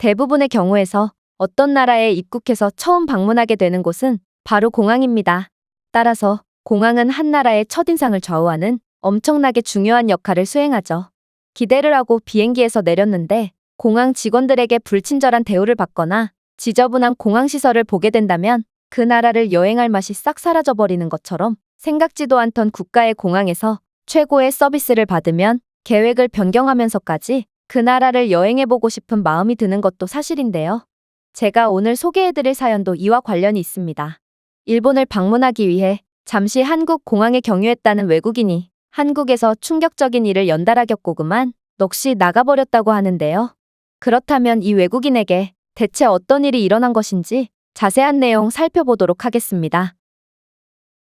대부분의 경우에서 어떤 나라에 입국해서 처음 방문하게 되는 곳은 바로 공항입니다. 따라서 공항은 한 나라의 첫인상을 좌우하는 엄청나게 중요한 역할을 수행하죠. 기대를 하고 비행기에서 내렸는데 공항 직원들에게 불친절한 대우를 받거나 지저분한 공항시설을 보게 된다면 그 나라를 여행할 맛이 싹 사라져버리는 것처럼 생각지도 않던 국가의 공항에서 최고의 서비스를 받으면 계획을 변경하면서까지 그 나라를 여행해보고 싶은 마음이 드는 것도 사실인데요. 제가 오늘 소개해드릴 사연도 이와 관련이 있습니다. 일본을 방문하기 위해 잠시 한국 공항에 경유했다는 외국인이 한국에서 충격적인 일을 연달아 겪고 그만 넋이 나가버렸다고 하는데요. 그렇다면 이 외국인에게 대체 어떤 일이 일어난 것인지 자세한 내용 살펴보도록 하겠습니다.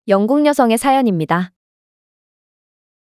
영국 여성의 사연입니다.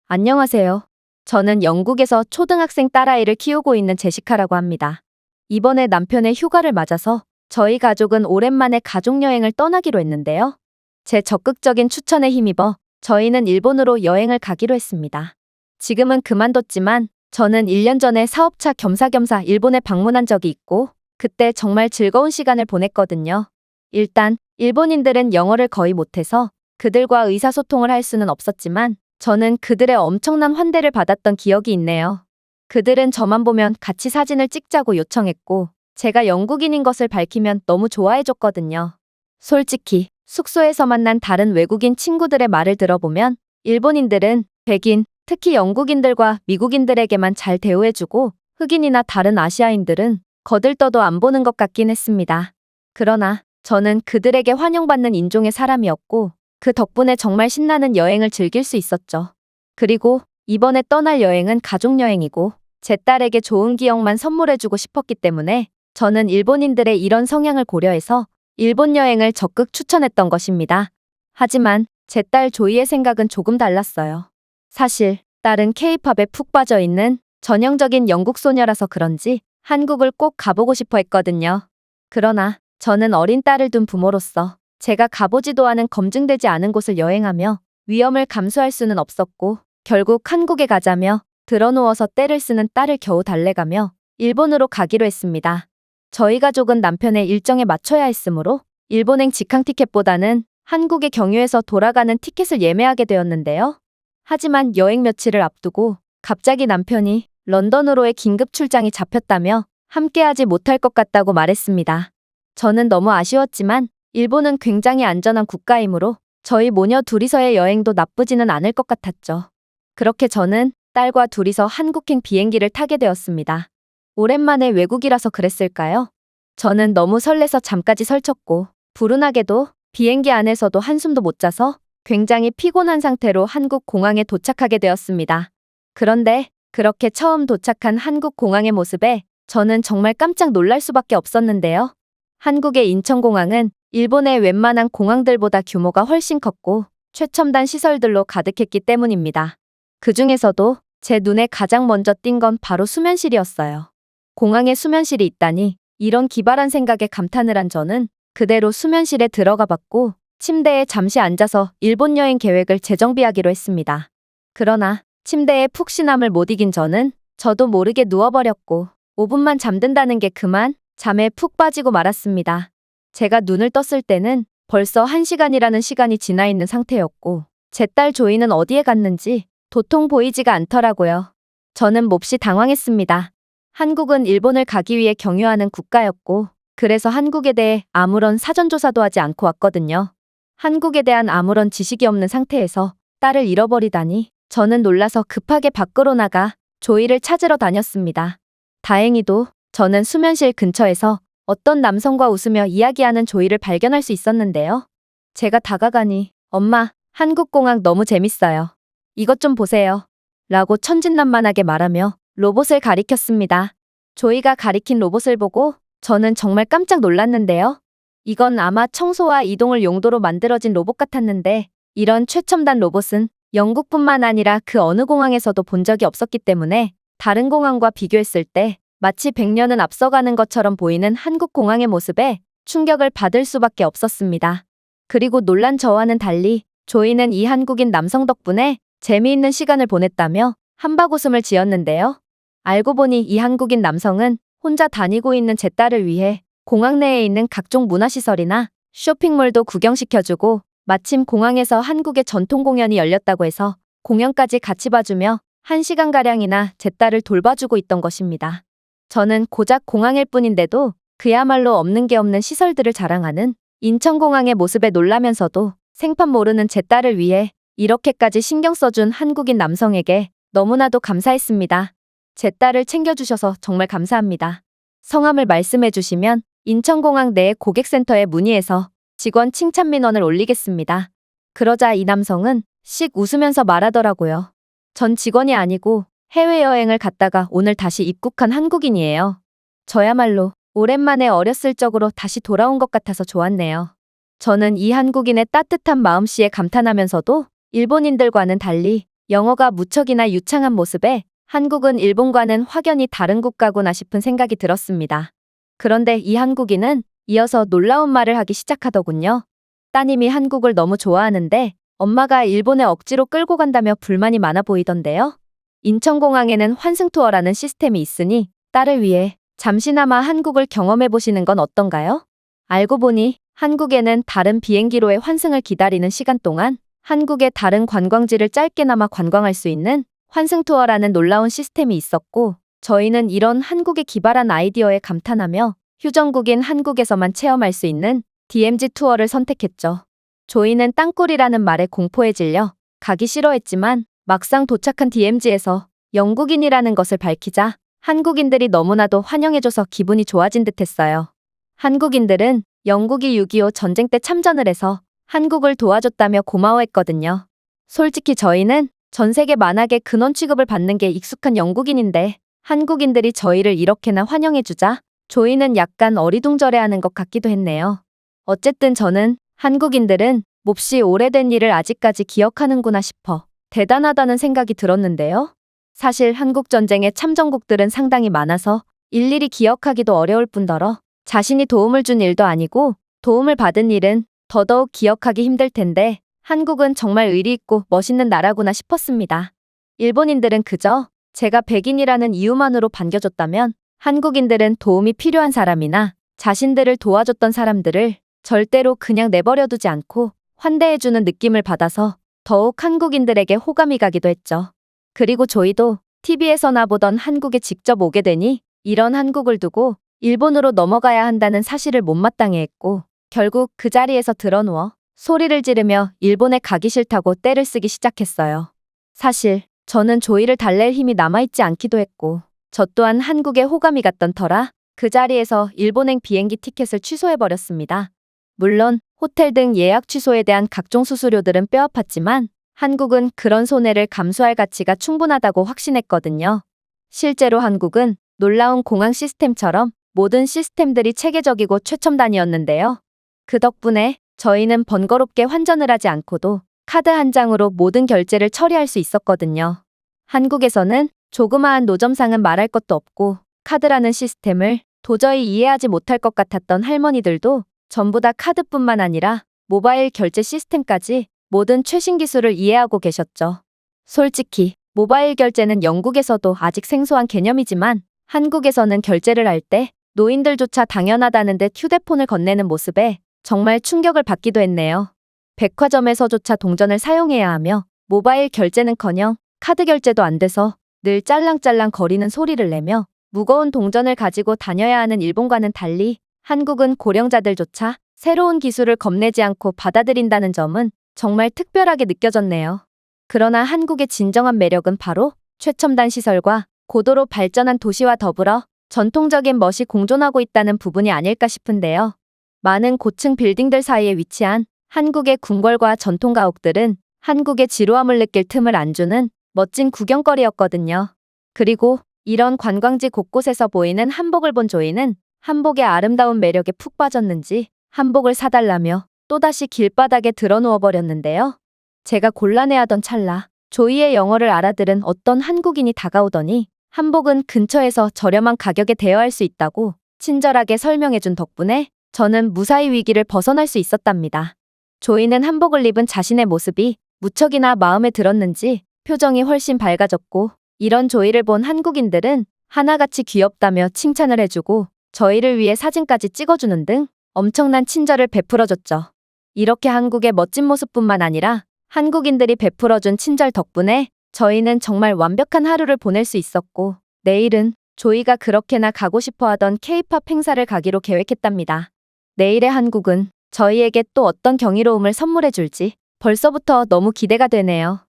안녕하세요. 저는 영국에서 초등학생 딸아이를 키우고 있는 제시카라고 합니다. 이번에 남편의 휴가를 맞아서 저희 가족은 오랜만에 가족여행을 떠나기로 했는데요. 제 적극적인 추천에 힘입어 저희는 일본으로 여행을 가기로 했습니다. 지금은 그만뒀지만 저는 1년 전에 사업차 겸사겸사 일본에 방문한 적이 있고 그때 정말 즐거운 시간을 보냈거든요. 일단 일본인들은 영어를 거의 못해서 그들과 의사소통을 할 수는 없었지만 저는 그들의 엄청난 환대를 받았던 기억이 있네요. 그들은 저만 보면 같이 사진을 찍자고 요청했고 제가 영국인인 것을 밝히면 너무 좋아해줬거든요. 솔직히 숙소에서 만난 다른 외국인 친구들의 말을 들어보면 일본인들은 백인, 특히 영국인들과 미국인들에게만 잘 대우해주고 흑인이나 다른 아시아인들은 거들떠도 안 보는 것 같긴 했습니다. 그러나 저는 그들에게 환영받는 인종의 사람이었고 그 덕분에 정말 신나는 여행을 즐길 수 있었죠. 그리고 이번에 떠날 여행은 가족여행이고 제 딸에게 좋은 기억만 선물해주고 싶었기 때문에 저는 일본인들의 이런 성향을 고려해서 일본 여행을 적극 추천했던 것입니다. 하지만 제 딸 조이의 생각은 조금 달랐어요. 사실 딸은 K-팝에 푹 빠져 있는 전형적인 영국 소녀라서 그런지 한국을 꼭 가보고 싶어 했거든요. 그러나 저는 어린 딸을 둔 부모로서 제가 가보지도 않은 검증되지 않은 곳을 여행하며 위험을 감수할 수는 없었고 결국 한국에 가자며 드러누워서 떼를 쓰는 딸을 겨우 달래가며 일본으로 가기로 했습니다. 저희 가족은 남편의 일정에 맞춰야 했으므로 일본행 직항 티켓보다는 한국에 경유해서 돌아가는 티켓을 예매하게 되었는데요. 하지만 여행 며칠을 앞두고 갑자기 남편이 런던으로의 긴급 출장이 잡혔다며 함께하지 못할 것 같다고 말했습니다. 저는 너무 아쉬웠지만 일본은 굉장히 안전한 국가이므로 저희 모녀 둘이서의 여행도 나쁘지는 않을 것 같았죠. 그렇게 저는 딸과 둘이서 한국행 비행기를 타게 되었습니다. 오랜만에 외국이라서 그랬을까요? 저는 너무 설레서 잠까지 설쳤고 불운하게도 비행기 안에서도 한숨도 못 자서 굉장히 피곤한 상태로 한국 공항에 도착하게 되었습니다. 그런데 그렇게 처음 도착한 한국 공항의 모습에 저는 정말 깜짝 놀랄 수밖에 없었는데요. 한국의 인천공항은 일본의 웬만한 공항들보다 규모가 훨씬 컸고 최첨단 시설들로 가득했기 때문입니다. 그 중에서도 제 눈에 가장 먼저 띈 건 바로 수면실이었어요. 공항에 수면실이 있다니 이런 기발한 생각에 감탄을 한 저는 그대로 수면실에 들어가 봤고 침대에 잠시 앉아서 일본 여행 계획을 재정비하기로 했습니다. 그러나 침대에 푹신함을 못 이긴 저는 저도 모르게 누워버렸고 5분만 잠든다는 게 그만 잠에 푹 빠지고 말았습니다. 제가 눈을 떴을 때는 벌써 1시간이라는 시간이 지나 있는 상태였고 제 딸 조이는 어디에 갔는지 도통 보이지가 않더라고요. 저는 몹시 당황했습니다. 한국은 일본을 가기 위해 경유하는 국가였고 그래서 한국에 대해 아무런 사전조사도 하지 않고 왔거든요. 한국에 대한 아무런 지식이 없는 상태에서 딸을 잃어버리다니 저는 놀라서 급하게 밖으로 나가 조이를 찾으러 다녔습니다. 다행히도 저는 수면실 근처에서 어떤 남성과 웃으며 이야기하는 조이를 발견할 수 있었는데요. 제가 다가가니 엄마, 한국공항 너무 재밌어요. 이것 좀 보세요. 라고 천진난만하게 말하며 로봇을 가리켰습니다. 조이가 가리킨 로봇을 보고 저는 정말 깜짝 놀랐는데요. 이건 아마 청소와 이동을 용도로 만들어진 로봇 같았는데 이런 최첨단 로봇은 영국뿐만 아니라 그 어느 공항에서도 본 적이 없었기 때문에 다른 공항과 비교했을 때 마치 100년은 앞서가는 것처럼 보이는 한국 공항의 모습에 충격을 받을 수밖에 없었습니다. 그리고 놀란 저와는 달리 조이는 이 한국인 남성 덕분에 재미있는 시간을 보냈다며 한바구음을 지었는데요. 알고 보니 이 한국인 남성은 혼자 다니고 있는 제 딸을 위해 공항 내에 있는 각종 문화시설이나 쇼핑몰도 구경시켜주고 마침 공항에서 한국의 전통 공연이 열렸다고 해서 공연까지 같이 봐주며 1시간가량이나 제 딸을 돌봐주고 있던 것입니다. 저는 고작 공항일 뿐인데도 그야말로 없는 게 없는 시설들을 자랑하는 인천공항의 모습에 놀라면서도 생판 모르는 제 딸을 위해 이렇게까지 신경 써준 한국인 남성에게 너무나도 감사했습니다. 제 딸을 챙겨주셔서 정말 감사합니다. 성함을 말씀해 주시면 인천공항 내 고객센터에 문의해서 직원 칭찬 민원을 올리겠습니다. 그러자 이 남성은 씩 웃으면서 말하더라고요. 전 직원이 아니고 해외여행을 갔다가 오늘 다시 입국한 한국인이에요. 저야말로 오랜만에 어렸을 적으로 다시 돌아온 것 같아서 좋았네요. 저는 이 한국인의 따뜻한 마음씨에 감탄하면서도 일본인들과는 달리 영어가 무척이나 유창한 모습에 한국은 일본과는 확연히 다른 국가구나 싶은 생각이 들었습니다. 그런데 이 한국인은 이어서 놀라운 말을 하기 시작하더군요. 따님이 한국을 너무 좋아하는데 엄마가 일본에 억지로 끌고 간다며 불만이 많아 보이던데요. 인천공항에는 환승투어라는 시스템이 있으니 딸을 위해 잠시나마 한국을 경험해 보시는 건 어떤가요? 알고 보니 한국에는 다른 비행기로의 환승을 기다리는 시간 동안 한국의 다른 관광지를 짧게나마 관광할 수 있는 환승투어라는 놀라운 시스템이 있었고 저희는 이런 한국의 기발한 아이디어에 감탄하며 휴전국인 한국에서만 체험할 수 있는 DMZ 투어를 선택했죠. 저희는 땅굴이라는 말에 공포에 질려 가기 싫어했지만 막상 도착한 DMZ에서 영국인이라는 것을 밝히자 한국인들이 너무나도 환영해줘서 기분이 좋아진 듯했어요. 한국인들은 영국이 6.25 전쟁 때 참전을 해서 한국을 도와줬다며 고마워했거든요. 솔직히 저희는 전 세계 만학의 근원 취급을 받는 게 익숙한 영국인인데 한국인들이 저희를 이렇게나 환영해주자 저희는 약간 어리둥절해하는 것 같기도 했네요. 어쨌든 저는 한국인들은 몹시 오래된 일을 아직까지 기억하는구나 싶어 대단하다는 생각이 들었는데요. 사실 한국전쟁의 참전국들은 상당히 많아서 일일이 기억하기도 어려울 뿐더러 자신이 도움을 준 일도 아니고 도움을 받은 일은 더더욱 기억하기 힘들 텐데 한국은 정말 의리 있고 멋있는 나라구나 싶었습니다. 일본인들은 그저 제가 백인이라는 이유만으로 반겨줬다면 한국인들은 도움이 필요한 사람이나 자신들을 도와줬던 사람들을 절대로 그냥 내버려두지 않고 환대해주는 느낌을 받아서 더욱 한국인들에게 호감이 가기도 했죠. 그리고 저희도 TV에서나 보던 한국에 직접 오게 되니 이런 한국을 두고 일본으로 넘어가야 한다는 사실을 못마땅해 했고 결국 그 자리에서 드러누워 소리를 지르며 일본에 가기 싫다고 떼를 쓰기 시작했어요. 사실 저는 조이를 달랠 힘이 남아있지 않기도 했고 저 또한 한국에 호감이 갔던 터라 그 자리에서 일본행 비행기 티켓을 취소해버렸습니다. 물론 호텔 등 예약 취소에 대한 각종 수수료들은 뼈아팠지만 한국은 그런 손해를 감수할 가치가 충분하다고 확신했거든요. 실제로 한국은 놀라운 공항 시스템처럼 모든 시스템들이 체계적이고 최첨단이었는데요. 그 덕분에 저희는 번거롭게 환전을 하지 않고도 카드 한 장으로 모든 결제를 처리할 수 있었거든요. 한국에서는 조그마한 노점상은 말할 것도 없고 카드라는 시스템을 도저히 이해하지 못할 것 같았던 할머니들도 전부 다 카드뿐만 아니라 모바일 결제 시스템까지 모든 최신 기술을 이해하고 계셨죠. 솔직히 모바일 결제는 영국에서도 아직 생소한 개념이지만 한국에서는 결제를 할 때 노인들조차 당연하다는 듯 휴대폰을 건네는 모습에 정말 충격을 받기도 했네요. 백화점에서조차 동전을 사용해야 하며 모바일 결제는커녕 카드 결제도 안 돼서 늘 짤랑짤랑 거리는 소리를 내며 무거운 동전을 가지고 다녀야 하는 일본과는 달리 한국은 고령자들조차 새로운 기술을 겁내지 않고 받아들인다는 점은 정말 특별하게 느껴졌네요. 그러나 한국의 진정한 매력은 바로 최첨단 시설과 고도로 발전한 도시와 더불어 전통적인 멋이 공존하고 있다는 부분이 아닐까 싶은데요. 많은 고층 빌딩들 사이에 위치한 한국의 궁궐과 전통 가옥들은 한국의 지루함을 느낄 틈을 안 주는 멋진 구경거리였거든요. 그리고 이런 관광지 곳곳에서 보이는 한복을 본 조이는 한복의 아름다운 매력에 푹 빠졌는지 한복을 사달라며 또다시 길바닥에 드러누워버렸는데요. 제가 곤란해하던 찰나 조이의 영어를 알아들은 어떤 한국인이 다가오더니 한복은 근처에서 저렴한 가격에 대여할 수 있다고 친절하게 설명해준 덕분에 저는 무사히 위기를 벗어날 수 있었답니다. 조이는 한복을 입은 자신의 모습이 무척이나 마음에 들었는지 표정이 훨씬 밝아졌고 이런 조이를 본 한국인들은 하나같이 귀엽다며 칭찬을 해주고 저희를 위해 사진까지 찍어주는 등 엄청난 친절을 베풀어줬죠. 이렇게 한국의 멋진 모습뿐만 아니라 한국인들이 베풀어준 친절 덕분에 저희는 정말 완벽한 하루를 보낼 수 있었고, 내일은 조이가 그렇게나 가고 싶어 하던 K-팝 행사를 가기로 계획했답니다. 내일의 한국은 저희에게 또 어떤 경이로움을 선물해 줄지 벌써부터 너무 기대가 되네요.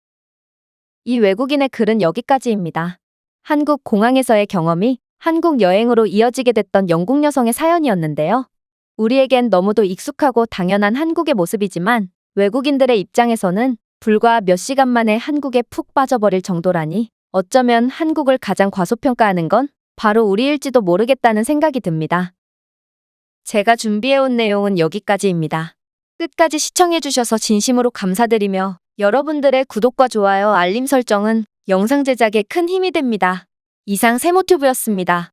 이 외국인의 글은 여기까지입니다. 한국 공항에서의 경험이 한국 여행으로 이어지게 됐던 영국 여성의 사연이었는데요. 우리에겐 너무도 익숙하고 당연한 한국의 모습이지만 외국인들의 입장에서는 불과 몇 시간 만에 한국에 푹 빠져버릴 정도라니 어쩌면 한국을 가장 과소평가하는 건 바로 우리일지도 모르겠다는 생각이 듭니다. 제가 준비해온 내용은 여기까지입니다. 끝까지 시청해주셔서 진심으로 감사드리며 여러분들의 구독과 좋아요, 알림 설정은 영상 제작에 큰 힘이 됩니다. 이상 세모튜브였습니다.